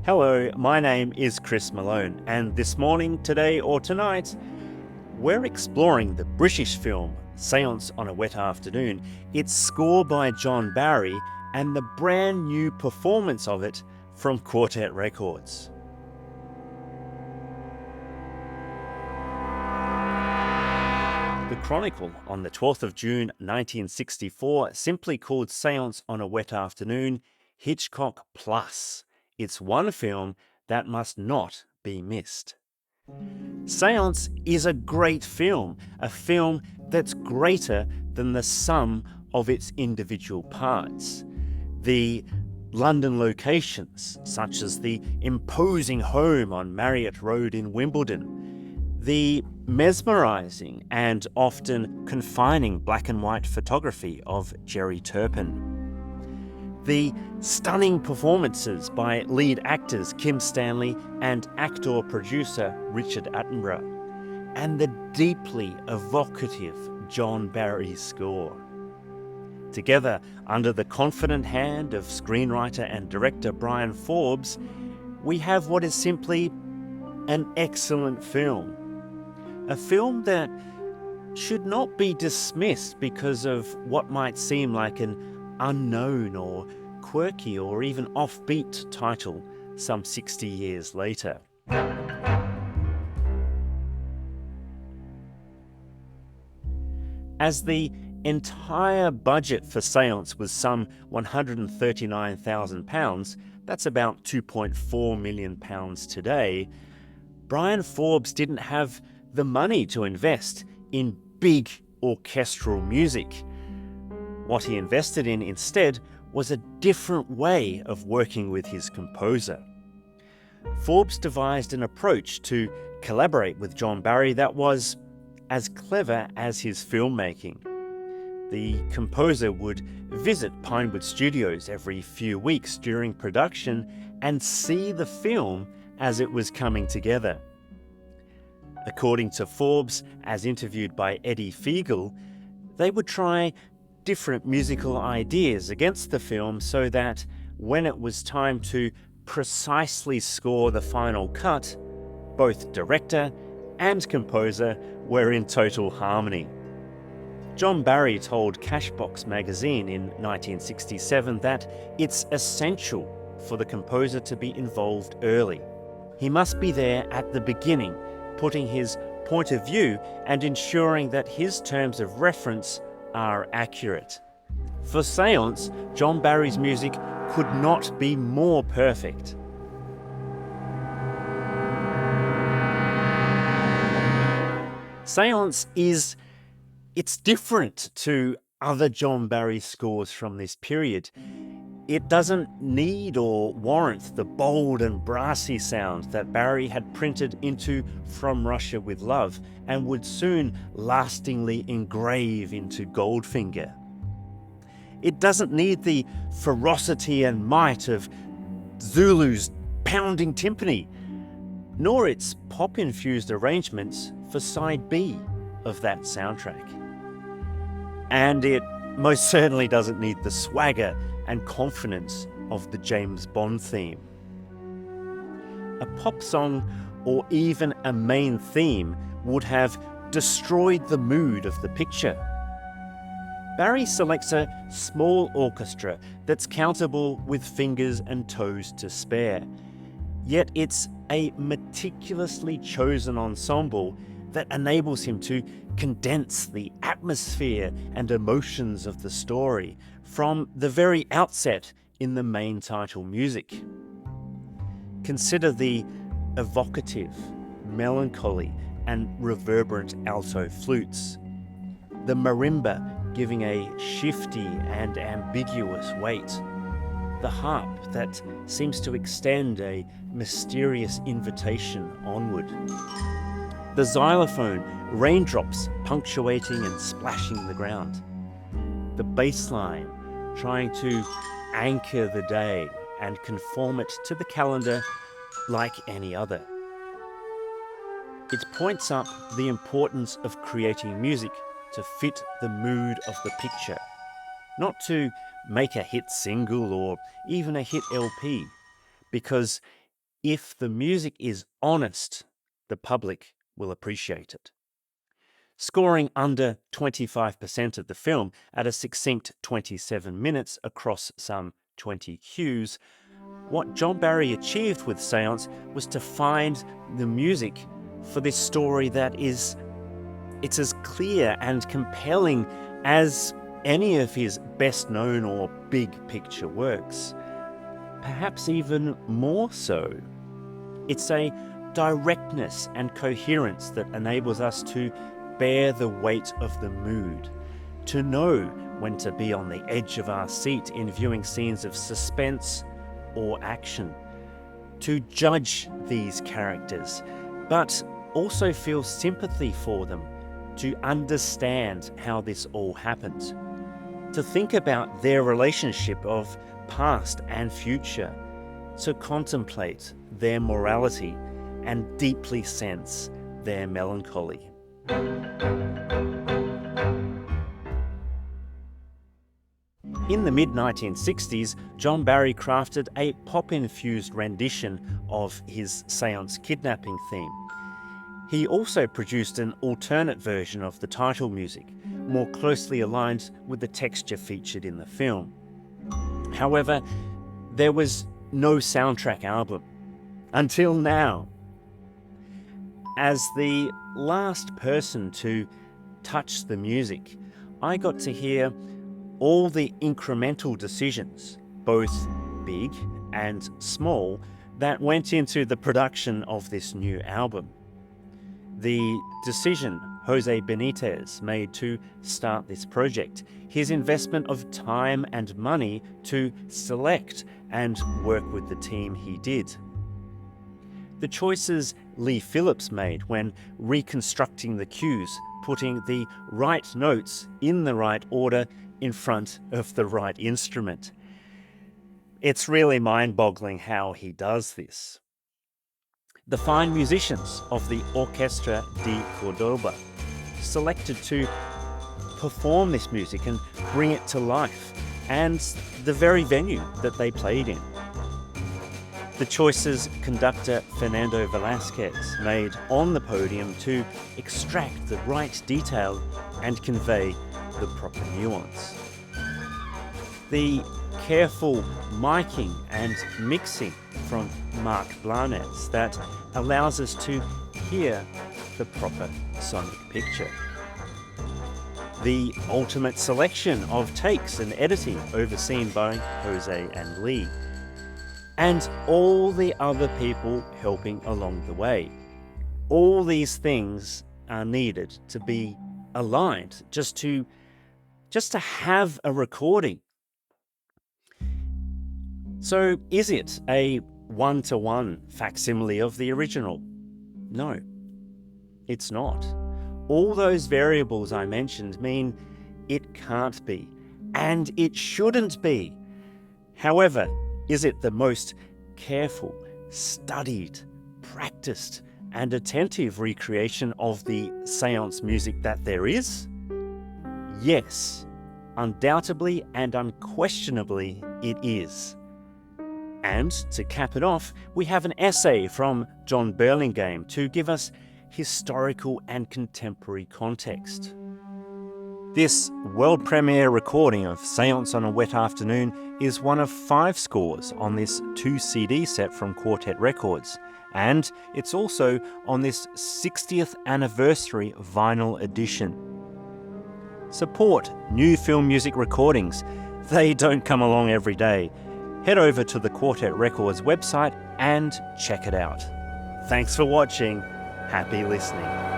Hello, my name is Chris Malone, and this morning, today, or tonight, we're exploring the British film Seance on a Wet Afternoon, its score by John Barry, and the brand new performance of it from Quartet Records. The Chronicle on the 12th of June 1964 simply called Seance on a Wet Afternoon Hitchcock Plus. It's one film that must not be missed. Seance is a great film, a film that's greater than the sum of its individual parts. The London locations, such as the imposing home on Marriott Road in Wimbledon, the mesmerising and often confining black and white photography of Jerry Turpin, the stunning performances by lead actors Kim Stanley and actor-producer Richard Attenborough, and the deeply evocative John Barry score. Together, under the confident hand of screenwriter and director Bryan Forbes, we have what is simply an excellent film. A film that should not be dismissed because of what might seem like an unknown or quirky or even offbeat title some 60 years later. As the entire budget for Seance was some £139,000, that's about £2.4 million today, Bryan Forbes didn't have the money to invest in big orchestral music. What he invested in instead was a different way of working with his composer. Forbes devised an approach to collaborate with John Barry that was as clever as his filmmaking. The composer would visit Pinewood Studios every few weeks during production and see the film as it was coming together. According to Forbes, as interviewed by Eddie Fiegel, they would try different musical ideas against the film so that when it was time to precisely score the final cut, both director and composer were in total harmony. John Barry told Cashbox magazine in 1967 that it's essential for the composer to be involved early. He must be there at the beginning, putting his point of view and ensuring that his terms of reference are accurate. For Seance, John Barry's music could not be more perfect. Seance it's different to other John Barry scores from this period. It doesn't need or warrant the bold and brassy sound that Barry had printed into From Russia with Love and would soon lastingly engrave into Goldfinger. It doesn't need the ferocity and might of Zulu's pounding timpani, nor its pop-infused arrangements for side B of that soundtrack. And it most certainly doesn't need the swagger and confidence of the James Bond theme. A pop song or even a main theme would have destroyed the mood of the picture. Barry selects a small orchestra that's countable with fingers and toes to spare, yet it's a meticulously chosen ensemble that enables him to condense the atmosphere and emotions of the story from the very outset in the main title music. Consider the evocative, melancholy, and reverberant alto flutes, the marimba giving a shifty and ambiguous weight, the harp that seems to extend a mysterious invitation onward, the xylophone raindrops punctuating and splashing the ground, the bass line trying to anchor the day and conform it to the calendar like any other. It points up the importance of creating music to fit the mood of the picture, not to make a hit single or even a hit LP, because If the music is honest, the public will appreciate it. Scoring under 25% of the film at a succinct 27 minutes across some 20 cues, what John Barry achieved with Seance was to find the music for this story that it's as clear and compelling as any of his best known or big picture works. Perhaps even more so. It's a directness and coherence that enables us to bear the weight of the mood, to know when to be on the edge of our seat in viewing scenes of suspense or action, to judge these characters, but also feel sympathy for them, to understand how this all happened, to think about their relationship of past and future, to contemplate their morality and deeply sense their melancholy. In the mid-1960s, John Barry crafted a pop-infused rendition of his Seance kidnapping theme. He also produced an alternate version of the title music, more closely aligned with the texture featured in the film. However, there was no soundtrack album until now. As the last person to touch the music, I got to hear all the incremental decisions, both big and small, that went into the production of this new album. The decision Jose Benítez made to start this project, his investment of time and money to select and work with the team he did. The choices Leigh Phillips made when reconstructing the cues, putting the right notes in the right order in front of the right instrument. It's really mind-boggling how he does this. The fine musicians of the Orquestra de Córdoba, selected to perform this music and bring it to life, and the very venue that they played in. The choices conductor Fernando Velázquez made on the podium to extract the right detail and convey the proper nuance. The careful miking and mixing from Marc Blanes that allows us to hear the proper sonic picture. The ultimate selection of takes and editing overseen by Jose and Leigh. And all the other people helping along the way. All these things are needed to be aligned just to have a recording. So is it a one-to-one facsimile of the original? No, it's not. All those variables I mentioned mean it can't be, and it shouldn't be. However, is it the most careful, studied, practiced, and attentive recreation of the Seance music that there is? Yes, undoubtedly and unquestionably it is. And to cap it off, we have an essay from John Burlingame to give us historical and contemporary context. This world premiere recording of Seance on a Wet Afternoon is one of 5 scores on this 2 CD set from Quartet Records, and it's also on this 60th anniversary vinyl edition. Support new film music recordings. They don't come along every day. Head over to the Quartet Records website and check it out. Thanks for watching. Happy listening.